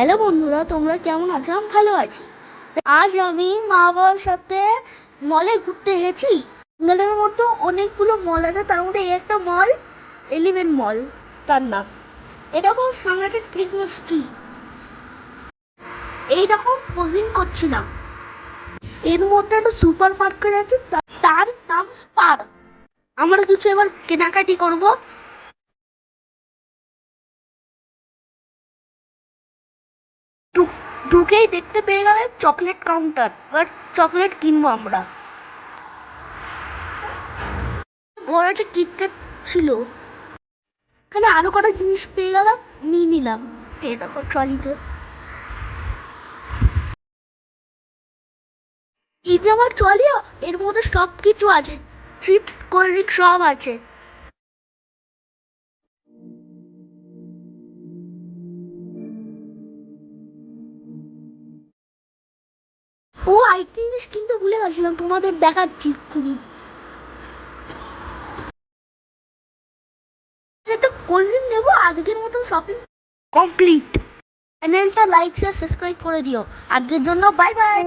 Hello বন্ধুরা, তোমরা কেমন আছো? আমি ভালো আছি। আজ আমি মা বাবার সাথে মলে ঘুরতে এসেছি। মলের মধ্যে অনেকগুলো মল আছে, তার মধ্যে একটা মল এলিভেন মল তার নাম। এটা খুব সামনে একটা ক্রিসমাস ট্রি, এই দেখো পোজিং করছিলাম। এর মধ্যে একটা সুপার মার্কেট আছে, তার নাম স্পার। আমরা কিছু এবার কেনাকাটি করবো। ঢুকেই দেখতে পেয়ে গেলে চকলেট কাউন্টার, এবার চকলেট কিনবো আমরা। বড় একটা কিটক্যাট ছিল, এখানে আরো কটা জিনিস পেয়ে গেলাম, নিয়ে নিলাম। এই দেখো ট্রলিতে। এই যে আমার ট্রলি, এর মধ্যে সব কিছু আছে, চিপস কোল্ড ড্রিঙ্ক সব আছে। ও আরেকটা জিনিস কিনতে ভুলে গেছিলাম, তোমাদের দেখাচ্ছি খুবই। একটা কোল্ড ড্রিঙ্ক নেবো। আজকের মতন শপিং কমপ্লিট। চ্যানেলটা লাইক শেয়ার সাবস্ক্রাইব করে দিও। আজকের জন্য বাই বাই।